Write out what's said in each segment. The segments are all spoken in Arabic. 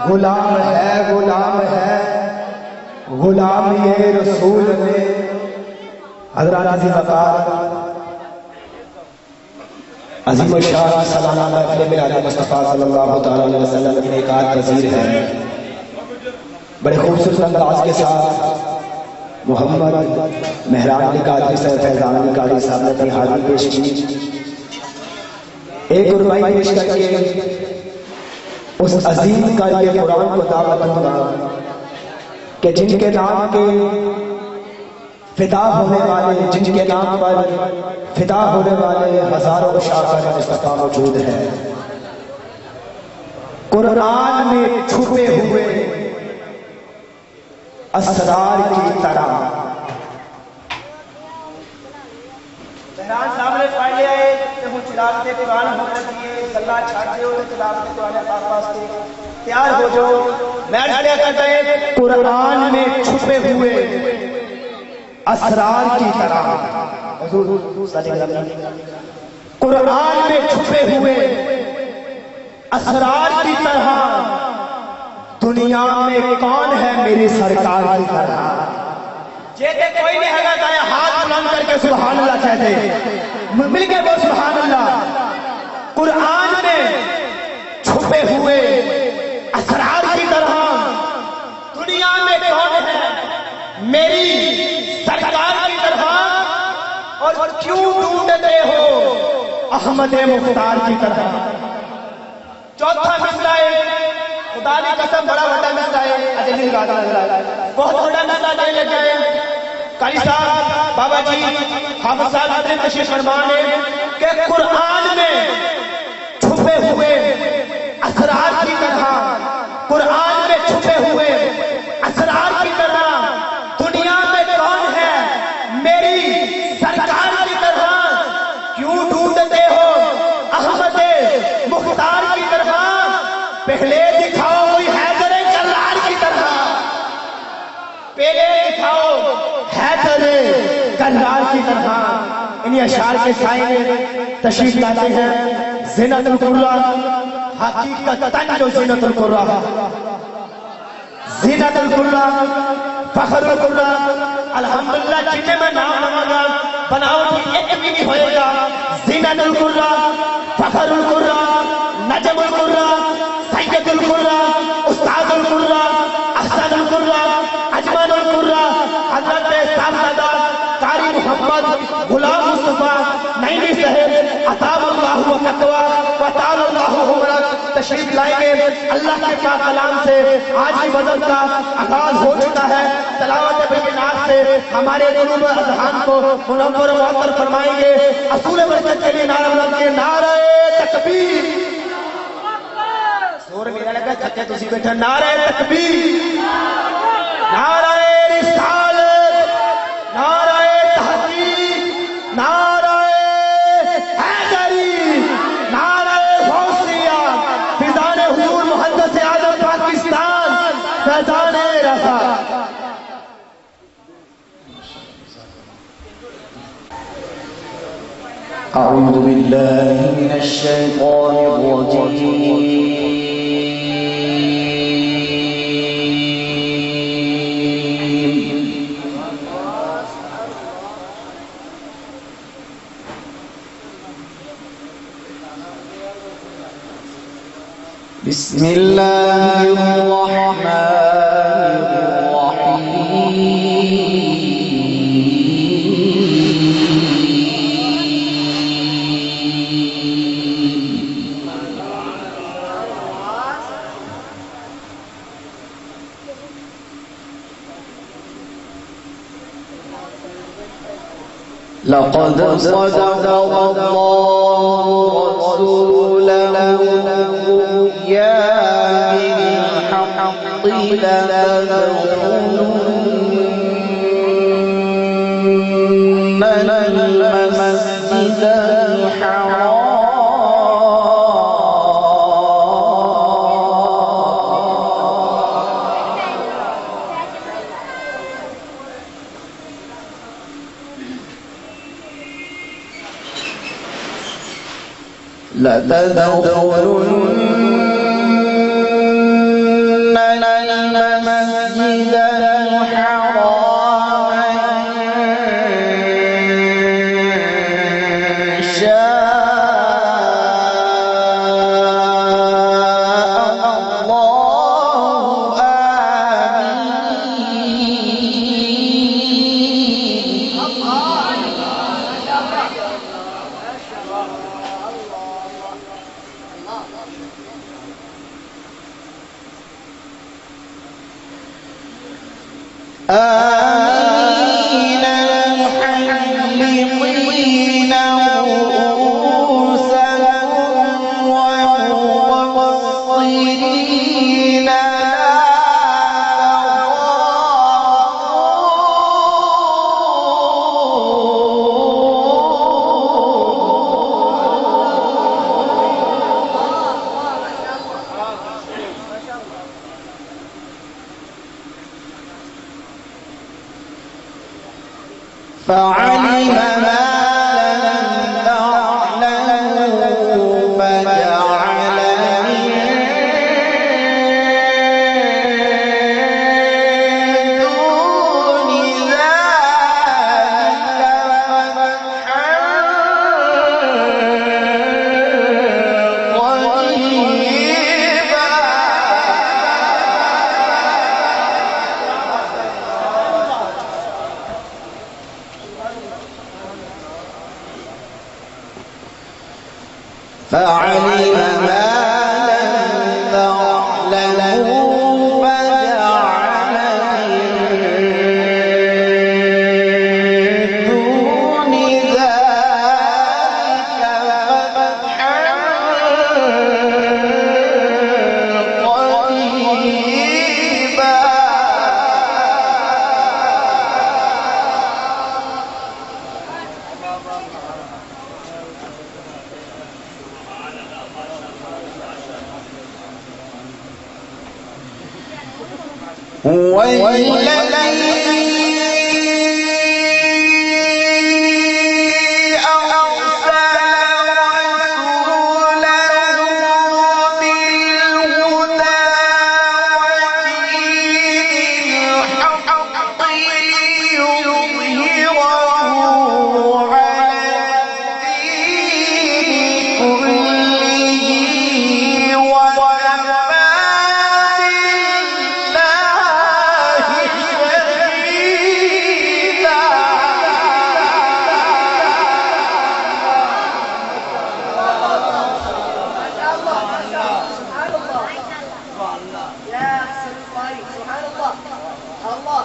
غلام ہے غلام یہ رسول نے. حضرات عزیز وقار عظیم الشان سالانہ محفل میلاد مصطفیٰ صلی اللہ تعالی علیہ وسلم کی انعقاد پذیر ہے. بڑے خوبصورت انداز کے ساتھ محمد مہران علی قادری صاحب فیضان علی قادری صاحب نے اپنی حاضری پیش کی. ایک قربانی پیش کر کے اس عظیم قاری قرآن کو دعوت دوں گا کہ جن کے نام کے فدا ہونے والے، جن کے نام پر فدا ہونے والے ہزاروں شاعر مصطفیٰ موجود ہیں. قرآن میں چھپے ہوئے اسرار کی طرح. بہران سامنے پڑھ لیا ہے کہ ہوں تلاوت قرآن ہو رہی ہے. اللہ چھاڑ دے ہو تلاوت قرآن پاک واسطے تیار ہو جو. میں ڈالیا کرتا ہے قرآن میں چھپے ہوئے اسرار کی طرح. قرآن میں چھپے ہوئے اسرار کی طرح دنیا میں کون ہے میری سرکار کی طرح. جیتے کوئی نہیں ہے گا ہاتھ بلند کر کے سبحان اللہ کہتے مل کے وہ سبحان اللہ. قرآن میں چھپے ہوئے اسرار کی طرح دنیا میں کون ہے میری سرکار کی طرح. اور کیوں ڈھونڈتے ہو احمد مختار کی طرح. چوتھا مسئلہ ہے خدا کی قسم بڑا بڑا مسئلہ ہے. بہت بڑا مسئلہ نہیں لگ جائے. قاری صاحب بابا جی حافظ صاحب اپنے تشریف فرمانے کہ قرآن میں چھپے ہوئے اسرار کی طرح، قرآن میں چھپے ہوئے اسرار کی طرح دنیا میں کون ہے میری سرکار کی طرح. کیوں ڈھونڈتے ہو احمد مختار کی طرح. پہلے دکھاؤ کوئی حیدر کرار کی طرح. پہلے دکھاؤ حیدر کرار کی طرح. انہی اشعار کے سائے میں تشریف لاتے ہیں زینت القرآن. حقیقتاً جو زینت القرآن، زینت القرآن، فخر القرآن. الحمدللہ جنہیں میں نام لگا بناؤ کی ایک بھی نہیں ہوئے گا. زینت القرآن، فخر القرآن، نجم القرآن، سید القرآن، استاد القرآن، احسن القرآن، اجمل القرآن. حضرت صاحبزادہ قاری محمد غلام مصطفیٰ نعیمی صاحب اطاب اللہ و تقویٰ و تعالی اللہ عمرک تشریف لائیں گے. اللہ کے پاک کلام سے آج کی وزن کا آغاز ہو چکا ہے. تلاوت بینات سے ہمارے قلوب اذہان کو منور و معطر فرمائیں گے. اصول برکت کے لیے نعرہ بلند کے نعرہ تکبیر. زور میرا لگا تھکے تسی بیٹھا. نعرہ تکبیر، نعرہ رسالت، نعرہ تحقیق، نعرہ حیدری، نعرہ غوثیہ، فیضان حضور محدث اعظم پاکستان، فیضان رضا. أعوذ بالله من الشيطان الرجيم. بسم الله الرحمن الرحيم. لقد صدق الله رسوله الرؤيا بالحق لتدخلن المسجد الحرام لتدخلن آمين محلقين رؤوسهم ومقصرين لا فعلم ما لم تعلموا فجعل من دون ذلك فتحا قريبا فعلم ما لم تعلموا فجعل من دون ذلك فتحا قريبا هو الذي أرسل رسوله بالهدى ودين الحق ليظهره على الدين كله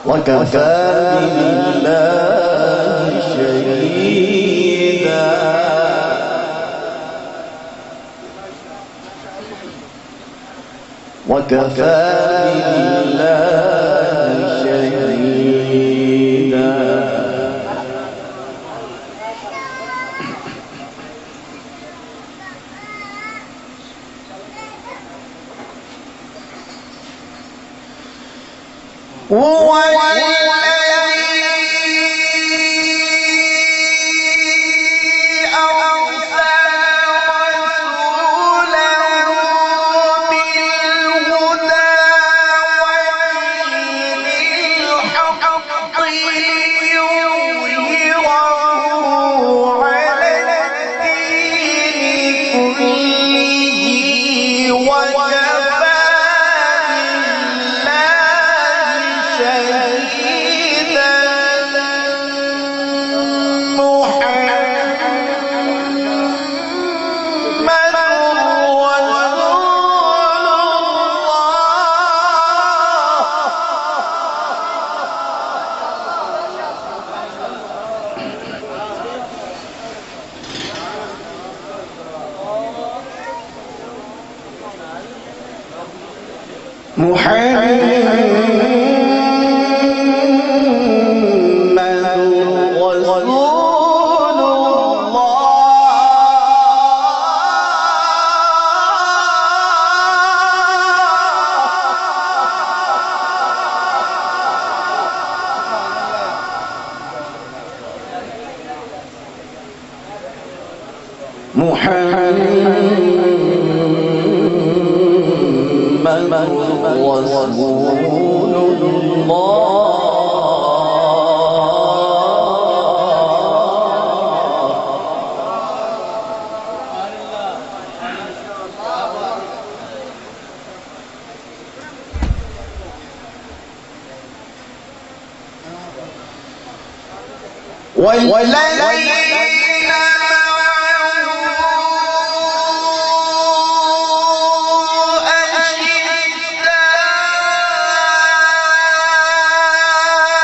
وكفى وكفى بالله شهيدا وكفى بالله شهيدا هو والذين معه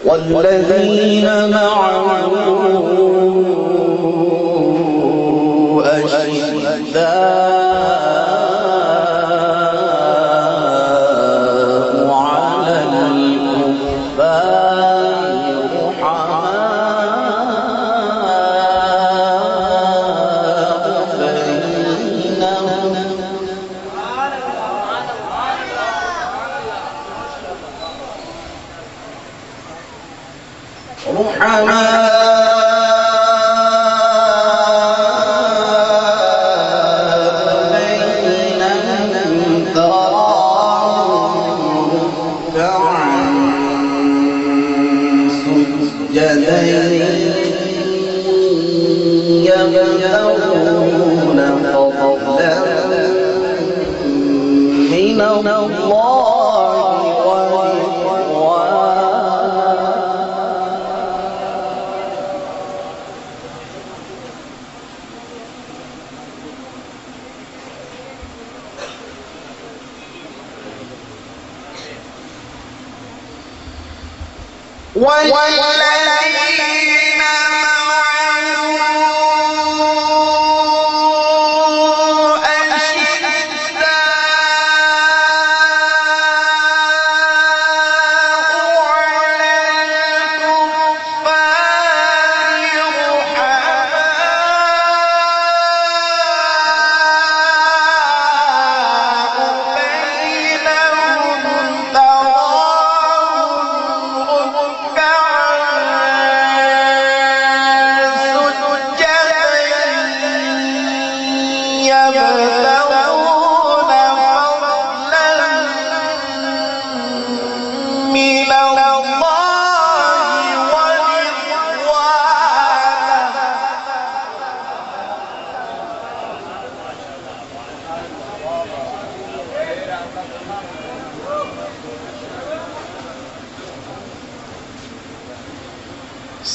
والذين معه أشداء على الكفار رحماء بينهم يبتغون فضلا من الله والذين معه أشداء على الكفار بينهم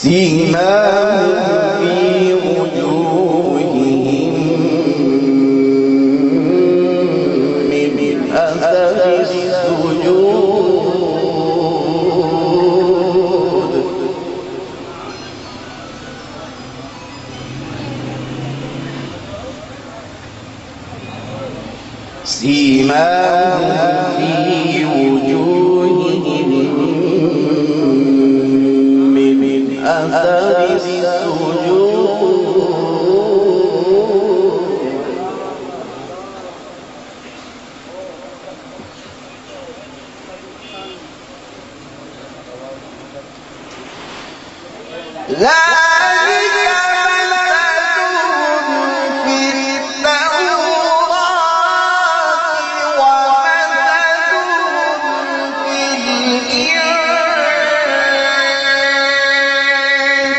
سيماهم في وجوههم من أثر السجود سيماهم في وجوههم أثر السجود ذلك مثلهم في التوراة ومثلهم في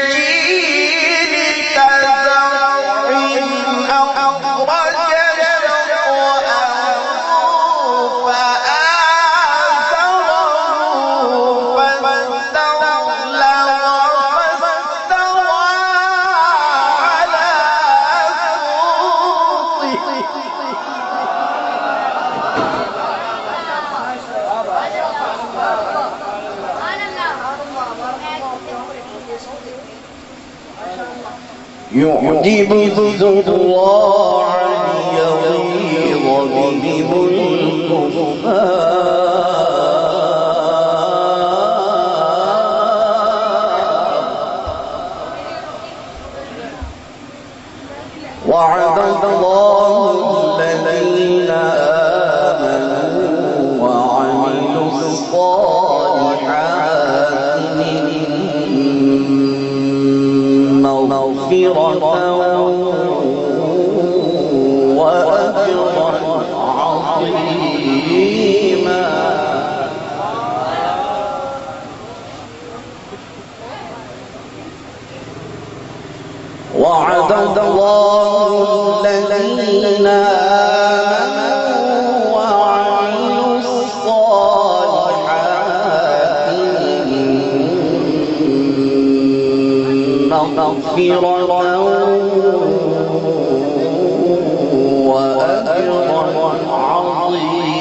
الإنجيل كزرع أخرج شطأه فآزره فاستغلظ على يعجب الزراع ليغيظ بهم الكفار وعد الله الذين آمنوا وعملوا الصالحات مغفرة وأجرا عظيما وعد الله الذين آمنوا وعملوا الصالحات مغفرة وأجرا عظيما.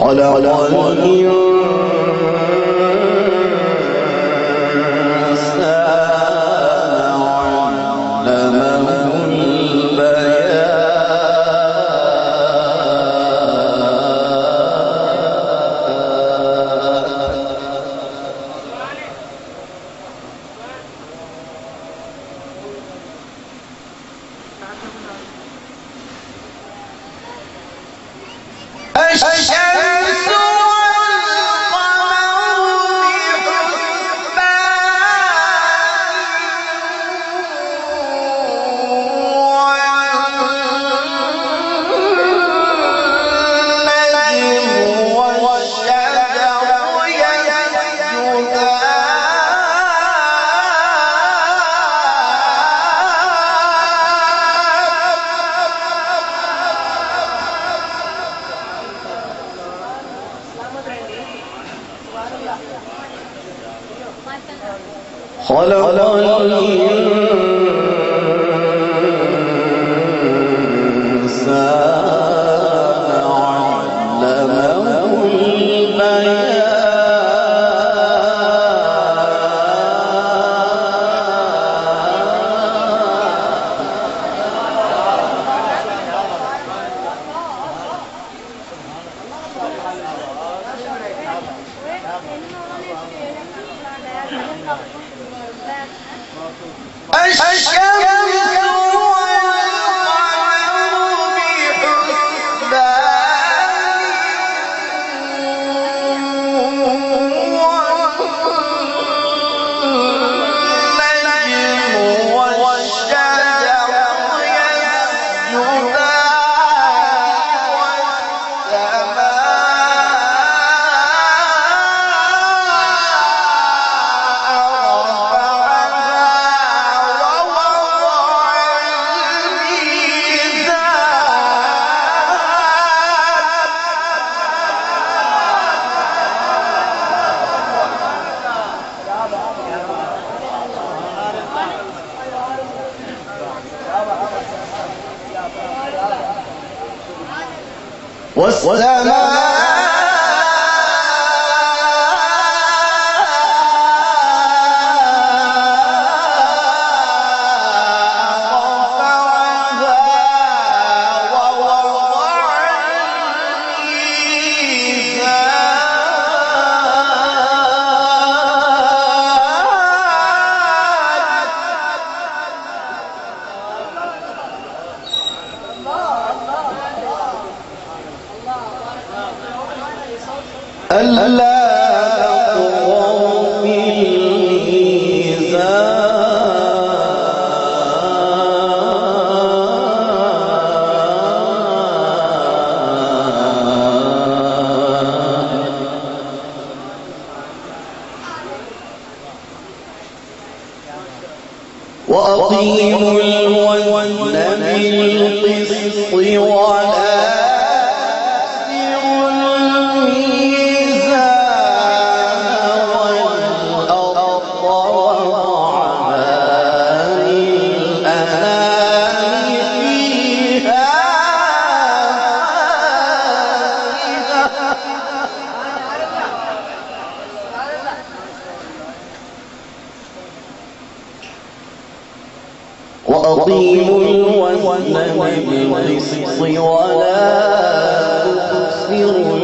خلق الإنسان وعلمه الشمس خلق الإنسان علمه والسماء ألا تطغوا في الميزان وأقيموا الوزن بالقسط ولا وأقيموا الوزن بالقسط ولا تخسروا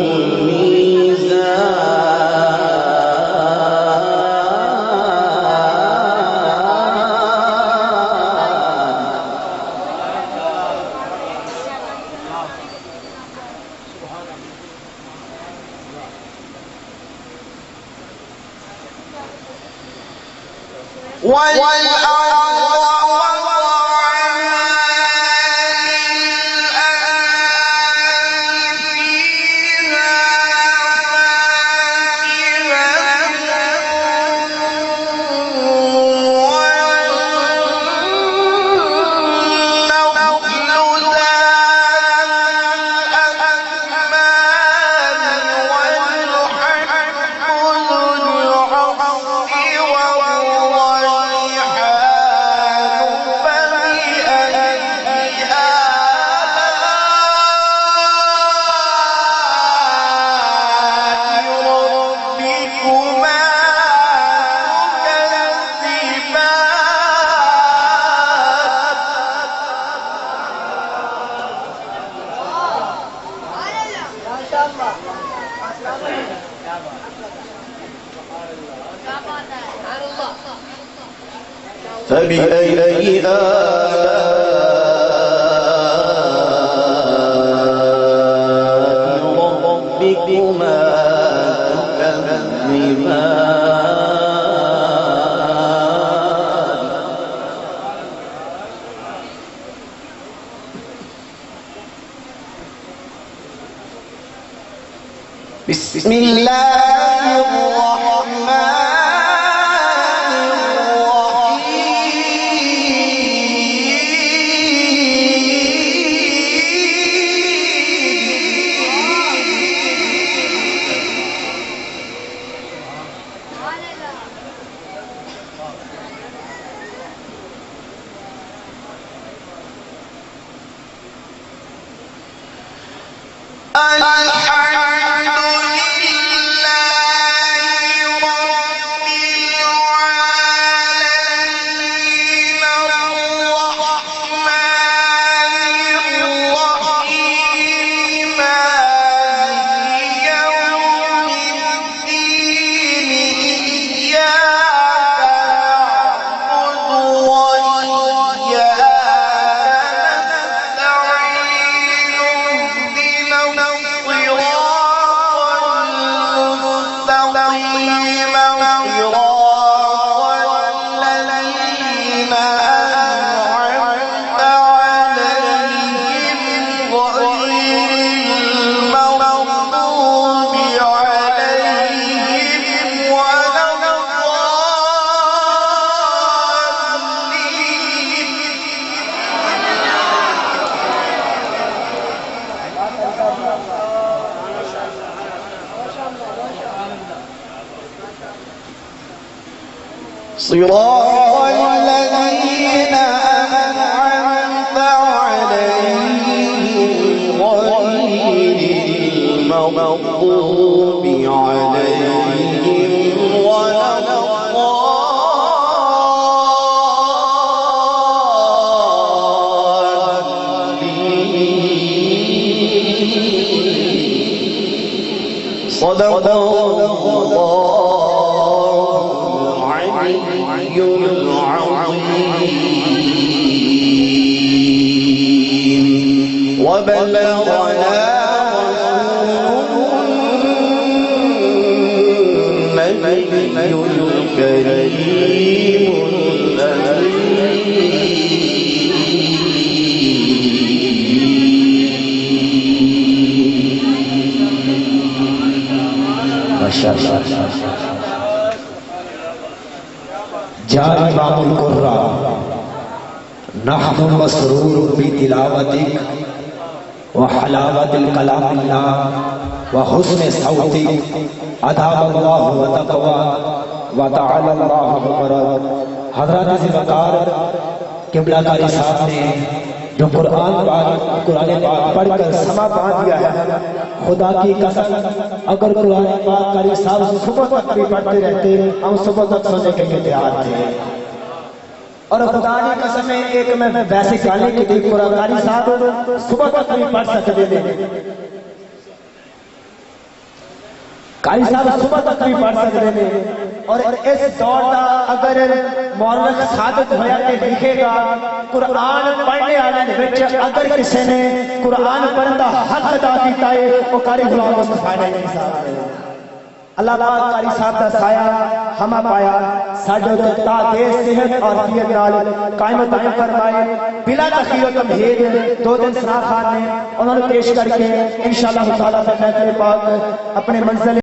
فبأي آلاء ربكما تكذبان بسم الله الرحمن صراط الذين أنعمت عليهم غير المغضوب عليهم ولا الضالين صدق الله العظيم وبلغنا النبي الكريم الأمين ما شاء الله جاء إمام القراء نحن مسرور بتلاوتك وحلاوة الكلام الله وحسن صوتك أدام الله وتقوى وتعالى الله بمرض حضرات ذمہ قبلہ کاری صاحب نے جو قرآن پاک پڑھ کر سما باندھ دیا ہے خدا کی قسم اگر قرآن پاک کاری صاحب صبح تک بھی پڑھتے رہتے ہم صبح تک سونے کے لیے تیار تھے اور خدا کی قسم ہے ایک میں ویسے گانے کی دیکھ پورا قاری صاحب صبح تک نہیں پڑھ سکتے تھے قاری صاحب صبح تک نہیں پڑھ سکتے تھے اور اس دور کا اگر مورخ ثابت ہویا کہ لکھے گا قرآن پڑھنے والے وچ اگر کسی نے قرآن پڑھن دا حق ادا کیتا ہے وہ قاری غلام مصطفیٰ نے صاحب ہے اللہ پاک قاری صاحب دا سایہ ہم پایا ساڈے تے تا دے صحت اور عافیت نال قائم و دائم فرمائے بلا تخیر و تمہید دو دن سنا خان نے انہوں نے پیش کر کے انشاءاللہ تعالی میں پاک اپنے منزل